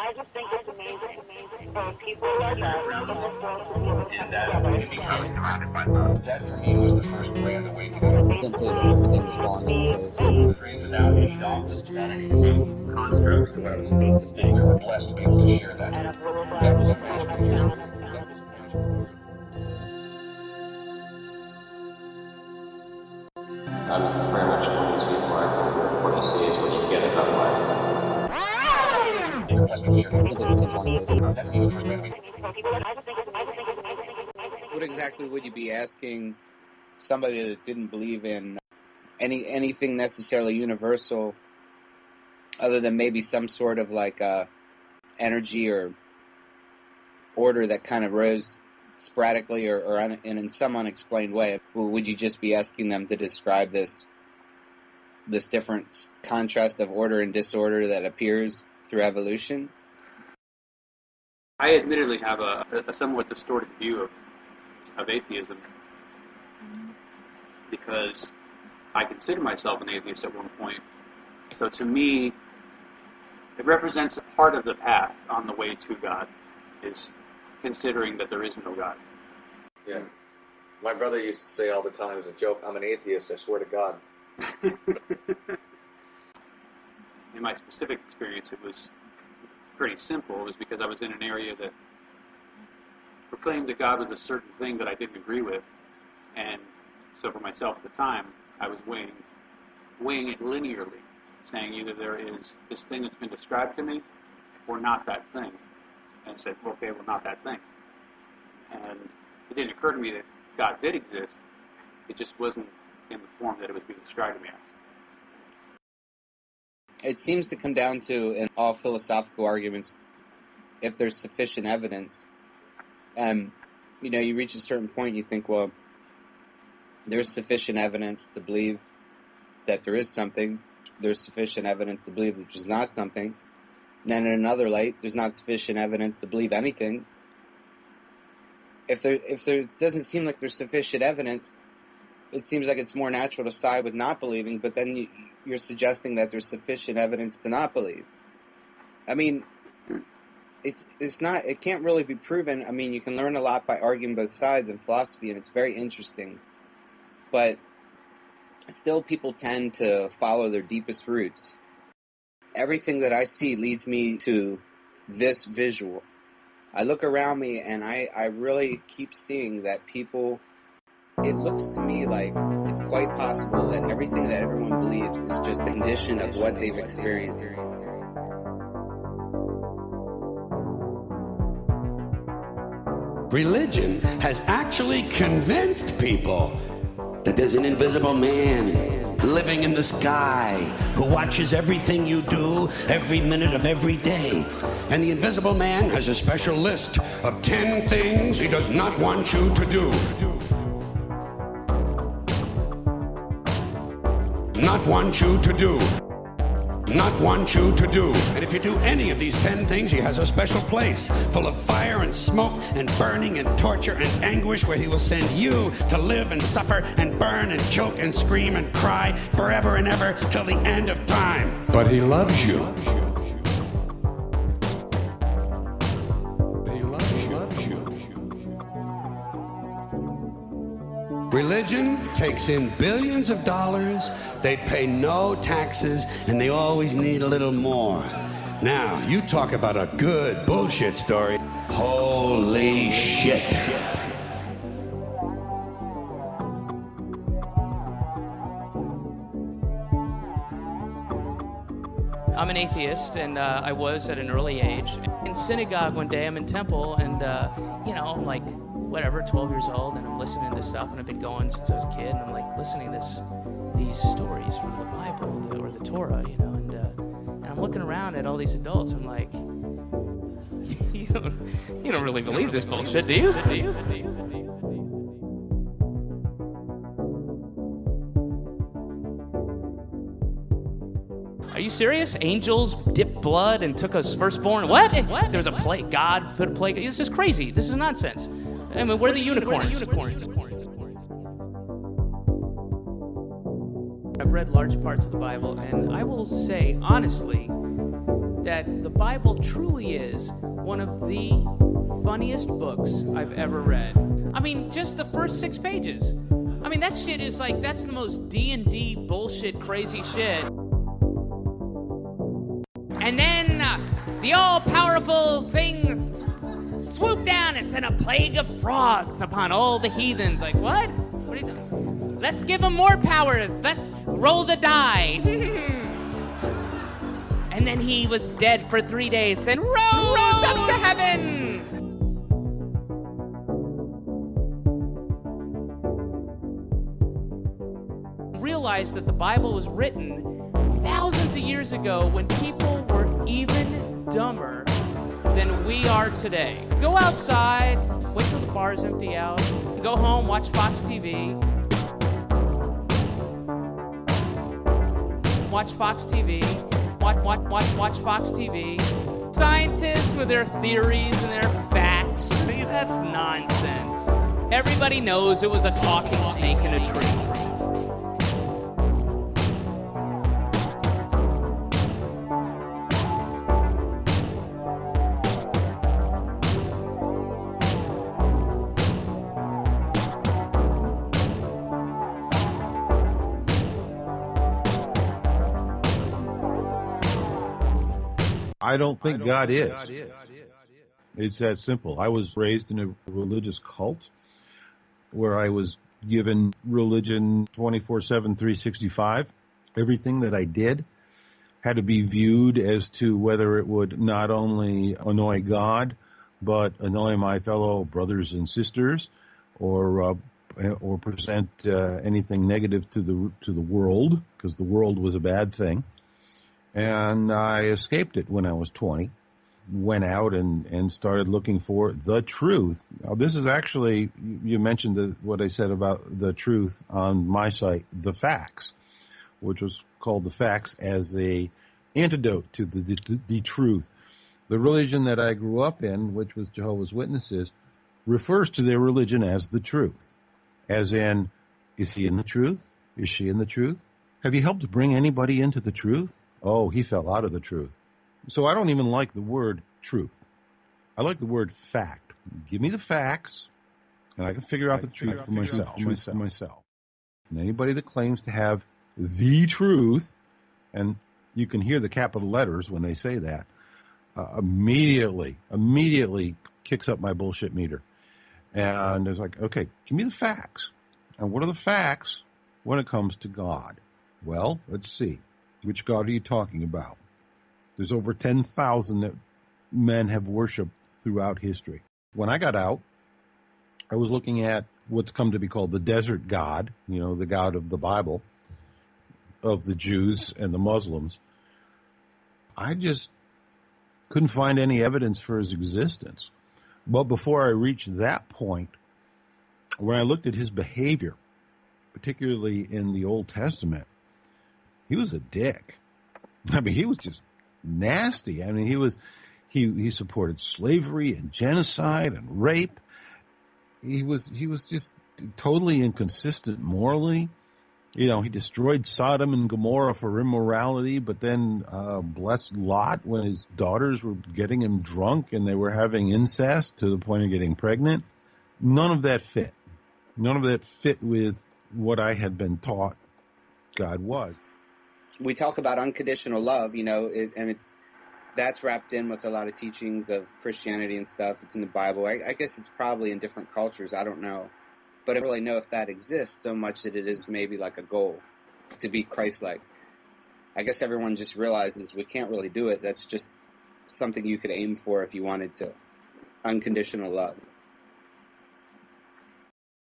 I just think it's amazing for people like us in this world to be able to come together. That for me was the first grand awakening. Simply that everything was falling into place. I was raised without any dogmas, without any constructs of what I was supposed to think. We were blessed to be able to share that. That was a magical journey. That was a magical journey. I'm very much one of these people. I think that what you see is what you get about life. We were blessed to be able to share that. Simply everything falling into place. That for me was the first grand awakening. What exactly would you be asking somebody that didn't believe in anything necessarily universal, other than maybe some sort of like energy or order that kind of rose sporadically or in some unexplained way? Would you just be asking them to describe this different contrast of order and disorder that appears through evolution? I admittedly have a somewhat distorted view of atheism, because I consider myself an atheist at one point. So to me, it represents a part of the path on the way to God, is considering that there is no God. Yeah. My brother used to say all the time as a joke, I'm an atheist, I swear to God. In my specific experience, it was pretty simple. It was because I was in an area that proclaimed that God was a certain thing that I didn't agree with. And so for myself at the time, I was weighing it linearly, saying either there is this thing that's been described to me or not that thing. And I said, well, okay, well, not that thing. And it didn't occur to me that God did exist. It just wasn't in the form that it was being described to me as. It seems to come down to, in all philosophical arguments, if there's sufficient evidence. You reach a certain point, you think, well, there's sufficient evidence to believe that there is something. There's sufficient evidence to believe that there's not something. And then in another light, there's not sufficient evidence to believe anything. If there doesn't seem like there's sufficient evidence, it seems like it's more natural to side with not believing, but then you're suggesting that there's sufficient evidence to not believe. I mean, it can't really be proven. I mean, you can learn a lot by arguing both sides in philosophy, and it's very interesting. But still, people tend to follow their deepest roots. Everything that I see leads me to this visual. I look around me, and I really keep seeing that people... It looks to me like it's quite possible that everything that everyone believes is just a condition of what they've experienced. Religion has actually convinced people that there's an invisible man living in the sky who watches everything you do every minute of every day. And the invisible man has a special list of 10 things he does not want you to do. Not want you to do. Not want you to do. And if you do any of these 10 things, he has a special place full of fire and smoke and burning and torture and anguish, where he will send you to live and suffer and burn and choke and scream and cry forever and ever till the end of time. But he loves you. He loves you. Religion takes in billions of dollars, they pay no taxes, and they always need a little more. Now, you talk about a good bullshit story. Holy shit. I'm an atheist, and I was at an early age. In synagogue one day, I'm in temple, and, like, whatever, 12 years old, and I'm listening to this stuff, and I've been going since I was a kid, and I'm, like, listening to these stories from the Bible, or the Torah, and I'm looking around at all these adults, I'm like, you don't really believe this bullshit, do you? Are you serious? Angels dipped blood and took us firstborn? What? There was a plague. God put a plague. This is crazy. This is nonsense. I mean, where are the unicorns? I've read large parts of the Bible, and I will say, honestly, that the Bible truly is one of the funniest books I've ever read. I mean, just the first 6 pages. I mean, that shit is like, that's the most D&D bullshit crazy shit. And then the all-powerful thing swooped down and sent a plague of frogs upon all the heathens. Like, what? What are you doing? Let's give them more powers. Let's roll the die. And then he was dead for 3 days, then rose up to heaven. Realized that the Bible was written thousands of years ago when people were even dumber than we are today. Go outside, wait till the bars empty out, go home, watch Fox TV. Watch Fox TV. Watch Fox TV. Scientists with their theories and their facts. I mean, that's nonsense. Everybody knows it was a talking snake in a tree. I don't think God is. It's that simple. I was raised in a religious cult where I was given religion 24/7, 365. Everything that I did had to be viewed as to whether it would not only annoy God, but annoy my fellow brothers and sisters, or present anything negative to the world, because the world was a bad thing. And I escaped it when I was 20, went out and started looking for the truth. Now, this is actually, you mentioned what I said about the truth on my site, The Facts, which was called The Facts as a antidote to the truth. The religion that I grew up in, which was Jehovah's Witnesses, refers to their religion as the truth. As in, is he in the truth? Is she in the truth? Have you helped bring anybody into the truth? Oh, he fell out of the truth. So I don't even like the word truth. I like the word fact. Give me the facts, and I can figure out the truth for myself. And anybody that claims to have the truth, and you can hear the capital letters when they say that, immediately kicks up my bullshit meter. And it's like, okay, give me the facts. And what are the facts when it comes to God? Well, let's see. Which God are you talking about? There's over 10,000 that men have worshipped throughout history. When I got out, I was looking at what's come to be called the desert God, the God of the Bible, of the Jews and the Muslims. I just couldn't find any evidence for his existence. But before I reached that point, when I looked at his behavior, particularly in the Old Testament, he was a dick. I mean, he was just nasty. I mean, he supported slavery and genocide and rape. He was just totally inconsistent morally. He destroyed Sodom and Gomorrah for immorality, but then blessed Lot when his daughters were getting him drunk and they were having incest to the point of getting pregnant. None of that fit. None of that fit with what I had been taught God was. We talk about unconditional love, that's wrapped in with a lot of teachings of Christianity and stuff. It's in the Bible. I guess it's probably in different cultures. I don't know. But I don't really know if that exists so much that it is maybe like a goal to be Christ-like. I guess everyone just realizes we can't really do it. That's just something you could aim for if you wanted to. Unconditional love.